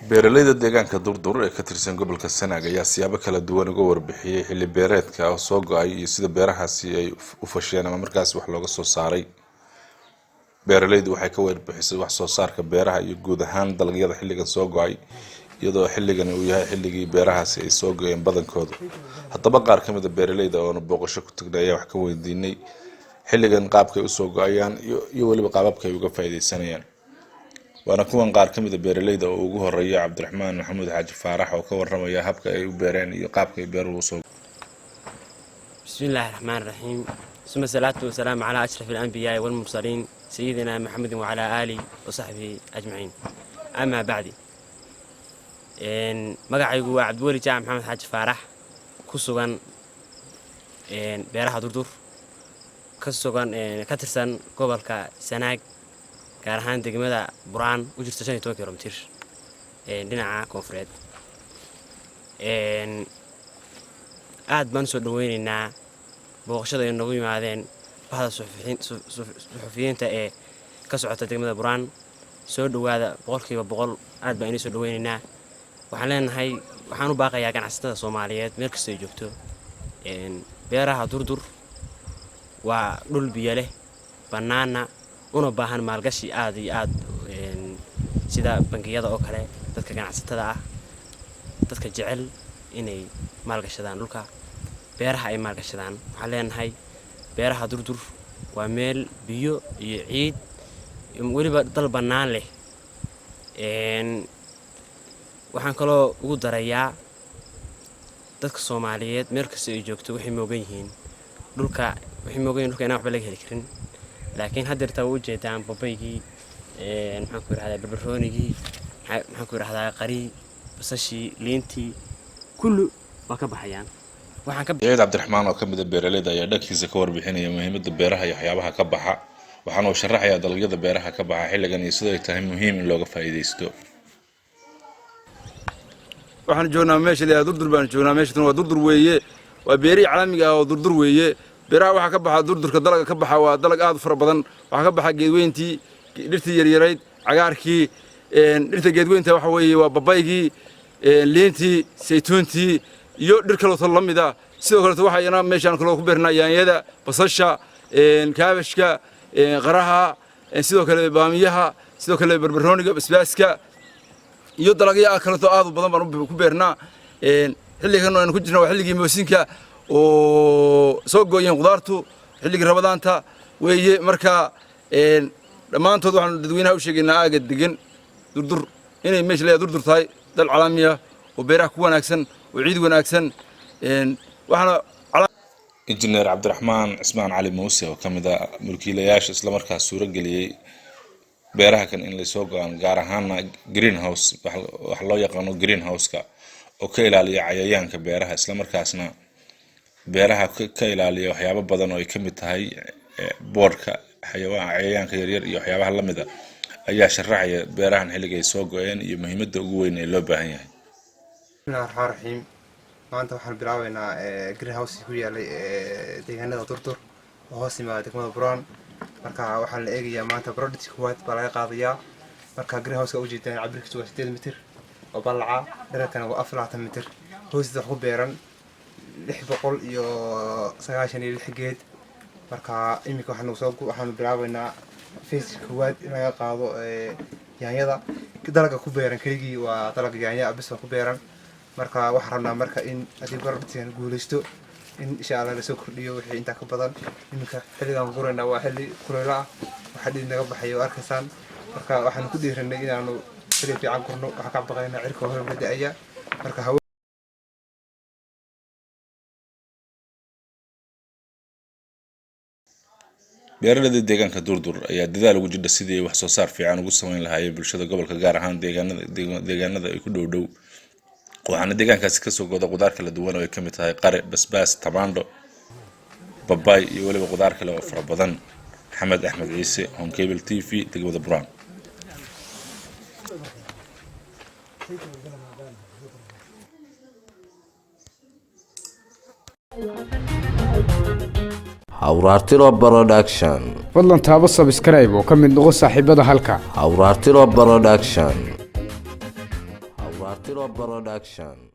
beeralayda deegaanka durdur ee ka tirsan gobolka Sanaag ayaa siyaabo kala duwan uga warbixiyay xilli beereedka oo soo go'ay iyo sida beerahaasi ay u fashiyeen ama markaas wax looga soo saaray. Beeralaydu waxay ka warbixisay wax soo saarka beeraha iyo guud ahaan dalagyada xilligan soo go'ay, iyadoo xilligan uu yahay xilligii beerahaasi ay soo go'een badankooda. Haddaba qaar ka mid ah beeralayda oo booqasho ku tagnay ayaa wax ka weydiinay xilligan qaabkay u soo go'ayaan iyo waliba qaababka ay uga faa'iideysanayaan. waana kuwan qaar ka mid ah beeralayda oo ugu horeeya Cabdiraxmaan Maxamuud Xaaji Faarax oo ka waramaya habka ay u beereen iyo qaabka ay beeruhu soo. Bismillahir Rahmanir Rahiim. ثم الصلاة والسلام على أشرف الأنبياء والمرسلين سيدنا محمد وعلى آله وصحبه أجمعين. أما بعد مقعيقو عبدولي جاء محمد حاج فارح كسوغان بيرها دردور كسوغان كترسان قبل سناق كارهان دقمدا بران وجرت 12 كيلومتر دينعا كونفريد aad baan soo dhaweynaynaa booqashada ay nagu yimaadeen bahda suxufiyiinta ee ka socota degmada Buraan soo dhawaada boqolkiiba boqol aad baan inoo soo dhaweynaynaa. waxaan leenahay waxaan u baaqayaa ganacsatada Soomaaliyeed meel kasta ay joogto beeraha durdur waa dhul biyo leh banaana una baahan maalgashi aad iyo aad sida bangiyada oo kale dadka ganacsatada ah dadka jecel inay maalgashadaan dhulka beeraha ay maalgashadaan. waxaan leenahay beeraha durdur waa meel biyo iyo ciid waliba dal banaan leh. waxaan kaloo ugu darayaa dadka Soomaaliyeed meel kasta ay joogto waxay moogan yihiin dhulka inaan waxba laga heli karin, laakiin haddeerta u jeedaan babaygii maxaan ku yiraahdaa barbaroonigii maxaan ku yiraahdaa qari basashii liintii kullu waa ka baxayaan. Cabdiraxmaan oo ka mid ah beeralayda ayaa dhankiisa ka warbixinaya muhiimadda beeraha iyo waxyaabaha ka baxa, waxaana uu sharaxayaa dalagyada beeraha ka baxa xilligan iyo sida ay tahay muhiim in looga faa'iideysto. waxaan joognaa meesha la durdur baan joognaa meeshan waa durdur weeye waa beeri caalamiga ah oo durdur weeye. beeraha waxa ka baxa durdurka dalaga ka baxa waa dalag aad u fara badan. waxa ka baxa geedweyntii dhirtii yaryarayd cagaarkii dhirta geedweynta waxa weeye waa babaygii liintii saytuuntii iyo dhir kale oo la mid ah. sidoo kale waxa ayna meeshan kale ku beernaa yaanyada basasha kaabashka qaraha sidoo kale baamiyaha sidoo kale barbarooniga basbaaska iyo dalagyo kale oo aad u badan baan ku beernaa. xilligan oo ku jirnaa waa xilligii moosinka oo soo gooyeen qudaartu xilligii Ramadaanta weeye. marka dhamaantood waxaan dadweynaha u sheegaynaa aaga degan durdur inay meesha la durdur tahay dal caalami ah oo beeraha ku wanaagsan oo ciid wanaagsan. waxaana injineer Cabdiraxmaan Cismaan Cali Muuse oo ka mid ah mulkiilayaasha isla markaas suura galiyay beeraha kan in la soo go'aan gaar ahaan greenhouse wax loo yaqaan greenhouse-ka oo ka ilaaliya cayayaanka beeraha isla markaasna beeraha ka ilaaliya waxyaabo badan oo ay ka mid tahay boorka cayayaanka yaryar iyo waxyaabaha la mid ah ayaa sharaxaya beerahan xilliga ay soo go'een iyo muhiimadda ugu weyn ee loo baahan yahay. Bismillahirrahmanirrahim. maanta waxaan bilaabaynaa greenhouse ku yaalay deegaanada durdur oo hoos yimaada degmada Buraan. marka waxaan la eegayaa maanta product kuwaad baa laga qaadayaa. marka greenhouse-ka u jeedaan cabirkiisu waa 8 mitir oo ballaca dhererkana waa 40 mitir hoostiisa ku beeran 696 geed. marka imika waxaan bilaabaynaa phase kuwaad in laga qaado yaanyada dalaga ku beeran keligii waa dalaga yaanya abis ku beeran. marka waxaan rabnaa marka in hadii barabtigan guulaysto in insha Allah la soo kordhiyo wixii inta ka badan. imika xilligan gurayna waa xilli kuleyl ah waxa dhid naga baxayo arkaysaan. marka waxaan ku dhiiranay inaanu xilli fiican gurno waxa ka baqaynaa cirka hore ka da'aya. marka beeralayda deegaanka durdur ayaa dadaal ugu jira sidii ay wax soo saar fiican ugu sameyn lahaayeen bulshada gobolka gaar ahaan deegaanada ay ku dhow waxaana deegaankaasi ka soo go'da qudaar kala duwan oo ay ka mid tahay qare basbaas tamaandho babay iyo waliba qudaar kale oo fara badan. Maxamed Axmed Ciise on Cable TV degmada Buraan. Hawraartiro Production. fadlan taabo subscribe oo ka mid noqo saaxiibada halka. Hawraartiro Production. Awraartilo Production.